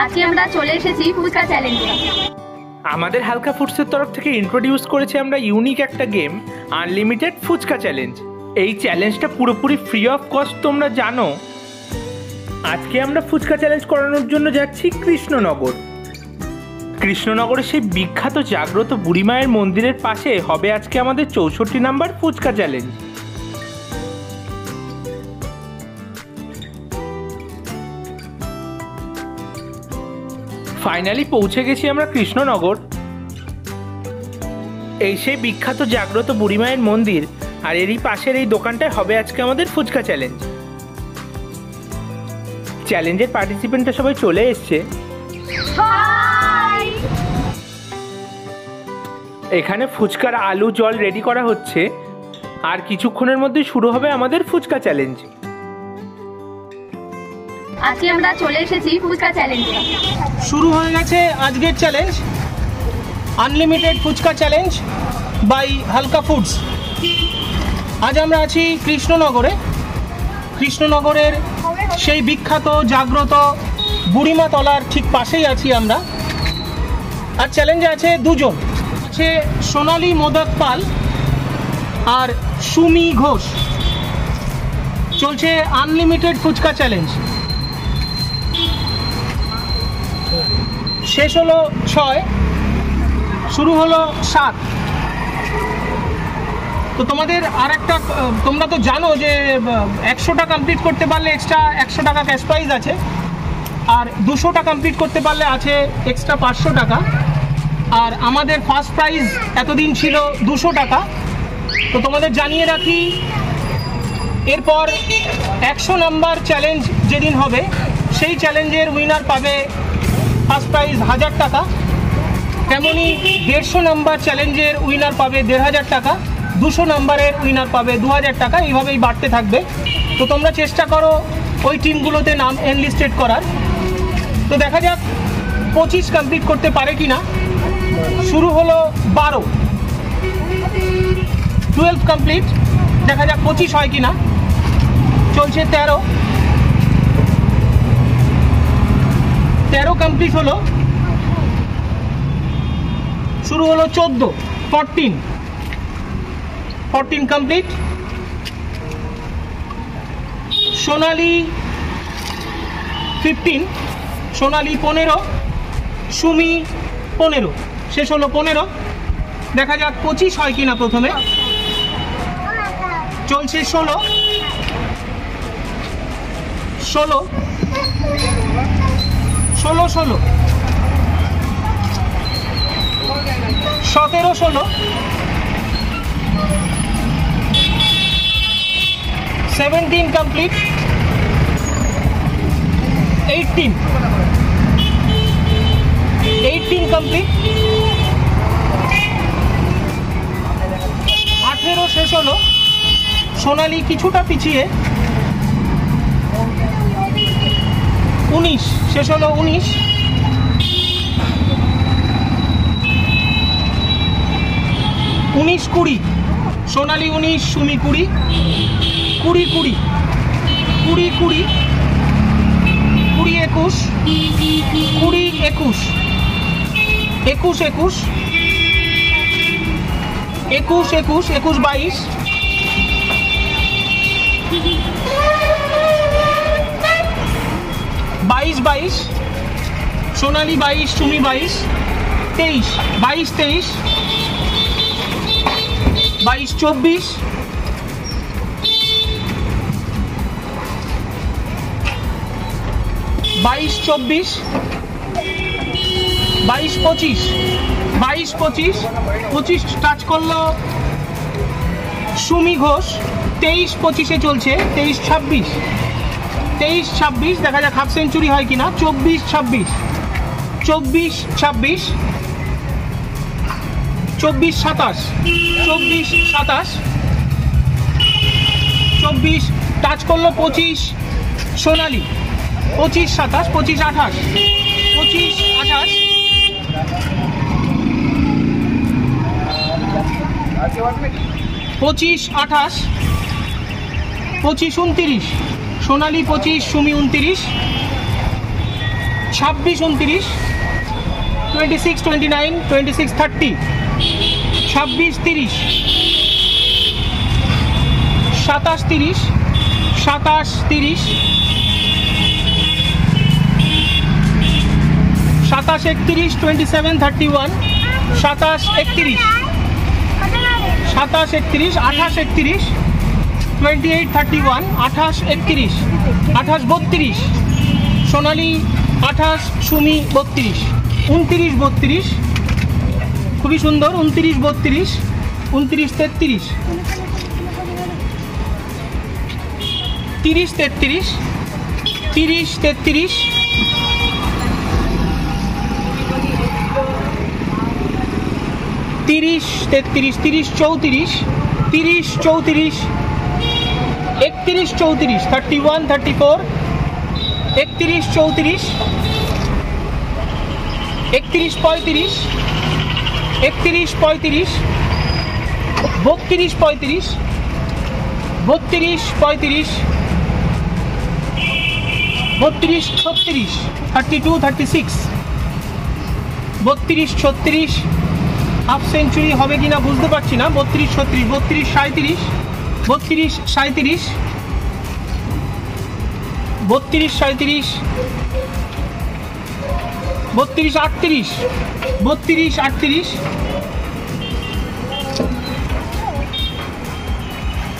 আজকে আমরা চলে এসেছি ফুচকা চ্যালেঞ্জে। আমাদের হালকা ফুডসের তরফ থেকে ইন্ট্রোডিউস করেছি আমরা ইউনিক একটা গেম, আনলিমিটেড ফুচকা চ্যালেঞ্জ। এই চ্যালেঞ্জটা পুরোপুরি ফ্রি অফ কস্ট, তোমরা জানো। আজকে আমরা ফুচকা চ্যালেঞ্জ করানোর জন্য যাচ্ছি কৃষ্ণনগর। কৃষ্ণনগরের সেই বিখ্যাত জাগ্রত বুড়িমায়ের মন্দিরের পাশে হবে আজকে আমাদের 64 নাম্বার ফুচকা চ্যালেঞ্জ। ফাইনালি পৌঁছে গেছি আমরা কৃষ্ণনগর। এই সেই বিখ্যাত জাগ্রত বুড়িমায়ের মন্দির, আর এরই পাশের এই দোকানটায় হবে আজকে আমাদের ফুচকা চ্যালেঞ্জ। চ্যালেঞ্জের পার্টিসিপেন্টরা সবাই চলে এসছে। এখানে ফুচকার আলু জল রেডি করা হচ্ছে, আর কিছুক্ষণের মধ্যে শুরু হবে আমাদের ফুচকা চ্যালেঞ্জ। আজকে আমরা চলে এসেছি ফুচকা চ্যালেঞ্জে। শুরু হয়ে গেছে আজকের challenge, unlimited fuchka challenge by Halka foods. আজ আমরা আছি কৃষ্ণনগরে। কৃষ্ণনগরের সেই বিখ্যাত জাগ্রত বুড়িমা তলার ঠিক পাশেই আছি আমরা। আর চ্যালেঞ্জে আছে দুজন, আছে সোনালী মোদক পাল আর সুমি ঘোষ। চলছে আনলিমিটেড ফুচকা চ্যালেঞ্জ। শেষ হলো 6, শুরু হলো 7। তো তোমাদের আর একটা, তোমরা তো জানো যে 100টা কমপ্লিট করতে পারলে এক্সট্রা 100 টাকা ক্যাশ প্রাইজ আছে, আর 200টা কমপ্লিট করতে পারলে আছে এক্সট্রা 500 টাকা। আর আমাদের ফার্স্ট প্রাইজ এতদিন ছিল 200 টাকা। তো তোমাদের জানিয়ে রাখি, এরপর 100 নাম্বার চ্যালেঞ্জ যেদিন হবে সেই চ্যালেঞ্জের উইনার পাবে ফার্স্ট প্রাইজ 1000 টাকা। তেমনই 150 নাম্বার চ্যালেঞ্জের উইনার পাবে 1500 টাকা, 200 নাম্বারের উইনার পাবে 2000 টাকা। এইভাবেই বাড়তে থাকবে। তো তোমরা চেষ্টা করো ওই টিমগুলোতে নাম এনলিস্টেড করার। তো দেখা যাক 25 কমপ্লিট করতে পারে কিনা। শুরু হলো 12, 12 কমপ্লিট, দেখা যাক 25 হয় কিনা। চলছে 13 কমপ্লিট হলো। শুরু হলো 14, 14 কমপ্লিট। সোনালী 15, সোনালী 15, সুমি 15। শেষ হলো 15। দেখা যাক 25 হয় কিনা প্রথমে। চলছে 16, 17, 16, 17 কমপ্লিট। 18 কমপ্লিট। 18 শেষ হলো। সোনালী কিছুটা পিছিয়ে। 19 শেষ হলো। 19 20, সোনালী 19, সুমি 20, 20, 20, 20, 20, 21, 20, 21, 21, 21, 21, 21, 22, 22, সোনালী 22, সুমি 22, 23, 22, 23, 22, 24, 22, 24, 22, 25, 22, 25, 25 টাচ করলো সুমি ঘোষ। 23, 25-এ চলছে। 23, 26, 23, 26, দেখা যাক হাফ সেঞ্চুরি হয় কিনা। 24, 26, 24, 26, 24, 27, 24, 27, 24 টাচ করলো 25 সোনালী। 25, 27, 25, 28, 25, 28, 25, 28, 25, 29, সোনালী 25, সুমি 29, 26, 29, 26, 29, 26, 30, 26, 30, 27, 30, 27, 30, 27, 31, 27, 31, 27, 31, 27, 31, 28, 31, 28, 31, 28, 31, 28, 32, সোনালি 28, সুমি 32, 29, 32, খুবই সুন্দর, 29, 32, 29, 33, 30, 33, 30, 33, 30, 33, 30, 34, 30, 34, 31, 34, 31, 34, 31, 34, 31, 35, 31, 35, 32, 35, 32, 35, 32, 36, 32, 36, 32, 36, হাফ সেঞ্চুরি হবে কিনা বুঝতে পারছি না। 32, 36, 32, 37, 32, 37, 32, 37, 32, 38, 32,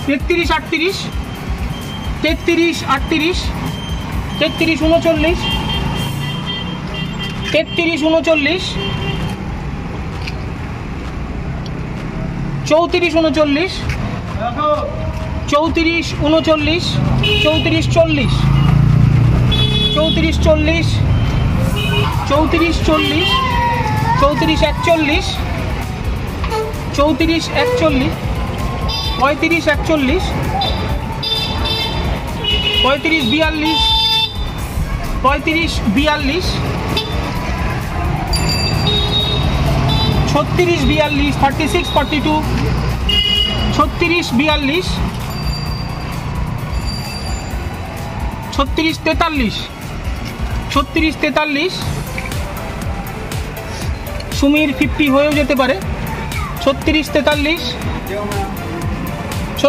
38, 33, 38, 33, 38, 33, 39, 33, 39, 34, 39, 34, 39, 34, 40, 34, 40, 34, 40, 34, 41, 34, 41, 35, 41, 35, 42, 35, 42, 36, 42, 36, 42, 36, 42, 36, 43, 36, 43, সুমির 50 হয়েও যেতে পারে। 36, 43,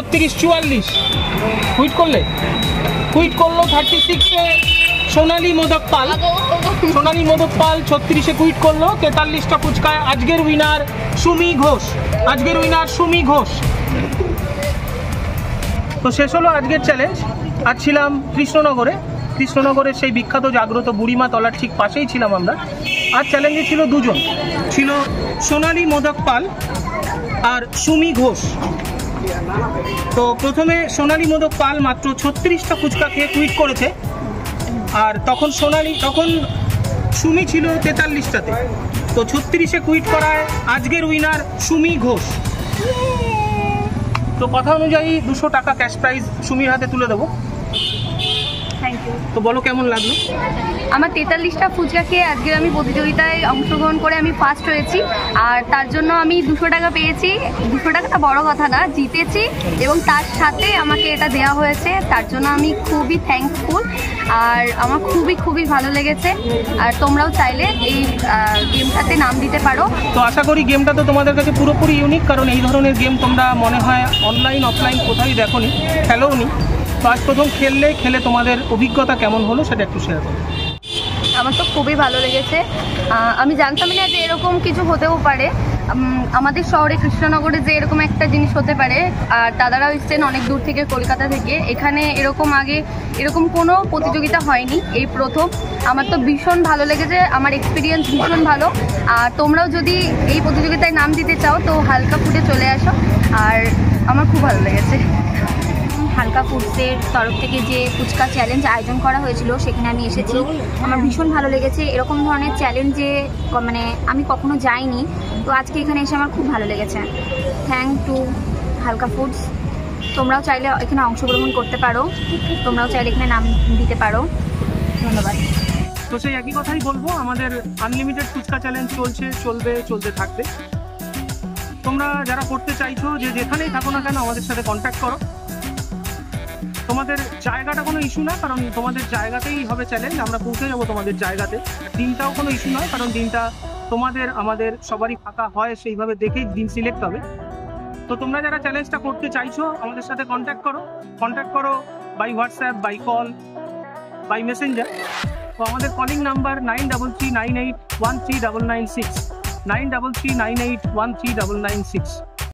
36, 44, কুইট করলো 36-এ সোনালি মোদক পাল। সোনালি মোদক পাল 36-এ কুইট করলো। 43টা ফুচকায় আজকের উইনার সুমি ঘোষ। আজকের উইনার সুমি ঘোষ। তো শেষ হলো আজকের চ্যালেঞ্জ। আজ ছিলাম কৃষ্ণনগরে। কৃষ্ণনগরের সেই বিখ্যাত জাগ্রত বুড়িমা তলার ঠিক পাশেই ছিলাম আমরা। আজ চ্যালেঞ্জে ছিল দুজন, ছিল সোনালি মোদক পাল আর সুমি ঘোষ। তো প্রথমে সোনালি মোদক পাল মাত্র 36টা ফুচকা খেয়ে কুইট করেছে, আর তখন সুমি ছিল 43টাতে। তো 36-এ কুইট করায় আজকের উইনার সুমি ঘোষ। তো কথা অনুযায়ী 200 টাকা ক্যাশ প্রাইজ সুমির হাতে তুলে দেবো। Thank you. তো বলো কেমন লাগলো? আমার 43টা ফুচকা খেয়ে আজকে আমি প্রতিযোগিতায় অংশগ্রহণ করে আমি ফার্স্ট হয়েছি, আর তার জন্য আমি 200 টাকা পেয়েছি। 200 টাকাটা বড় কথা না, জিতেছি এবং তার সাথে আমাকে এটা দেওয়া হয়েছে, তার জন্য আমি খুবই থ্যাঙ্কফুল। আর আমার খুবই ভালো লেগেছে। আর তোমরাও চাইলে এই গেমটাতে নাম দিতে পারো। তো আশা করি গেমটা তো তোমাদের কাছে পুরোপুরি ইউনিক, কারণ এই ধরনের গেম তোমরা মনে হয় অনলাইন অফলাইন কোথায় দেখোনি, খেলোনি। তো আজ প্রথম খেলে তোমাদের অভিজ্ঞতা কেমন হলো সেটা একটু শেয়ার করো। আমার তো খুবই ভালো লেগেছে। আমি জানতাম না যে এরকম কিছু হতেও পারে আমাদের শহরে কৃষ্ণনগরে, যে এরকম একটা জিনিস হতে পারে। আর দাদারাও এসছেন অনেক দূর থেকে, কলকাতা থেকে। এখানে এরকম কোনো প্রতিযোগিতা হয়নি, এই প্রথম। আমার তো ভীষণ ভালো লেগেছে, আমার এক্সপিরিয়েন্স ভীষণ ভালো। আর তোমরাও যদি এই প্রতিযোগিতায় নাম দিতে চাও তো হালকা ফুডে চলে আসো। আর আমার খুব ভালো লেগেছে। হালকা ফুডসের তরফ থেকে যে ফুচকা চ্যালেঞ্জ আয়োজন করা হয়েছিল সেখানে আমি এসেছি। আমার ভীষণ ভালো লেগেছে। এরকম ধরনের চ্যালেঞ্জে মানে আমি কখনো যাইনি, তো আজকে এখানে এসে আমার খুব ভালো লেগেছে। থ্যাংক টু হালকা ফুডস। তোমরাও চাইলে এখানে অংশগ্রহণ করতে পারো, তোমরাও চাইলে এখানে নাম দিতে পারো। ধন্যবাদ। তো সেই একই কথাই বলবো, আমাদের আনলিমিটেড ফুচকা চ্যালেঞ্জ চলতে থাকবে। তোমরা যারা করতে চাইছো, যে যেখানেই থাকো না কেন, আমাদের সাথে কন্ট্যাক্ট করো। তোমাদের জায়গাটা কোনো ইস্যু না, কারণ তোমাদের জায়গাতেই হবে চ্যালেঞ্জ, আমরা পৌঁছে যাবো তোমাদের জায়গাতে। দিনটাও কোনো ইস্যু নয়, কারণ দিনটা তোমাদের আমাদের সবারই ফাঁকা হয়, সেইভাবে দেখেই দিন সিলেক্ট হবে। তো তোমরা যারা চ্যালেঞ্জটা করতে চাইছো আমাদের সাথে কন্ট্যাক্ট করো by WhatsApp, by call, by Messenger. তো আমাদের কলিং নাম্বার 9339813996, 9339813996।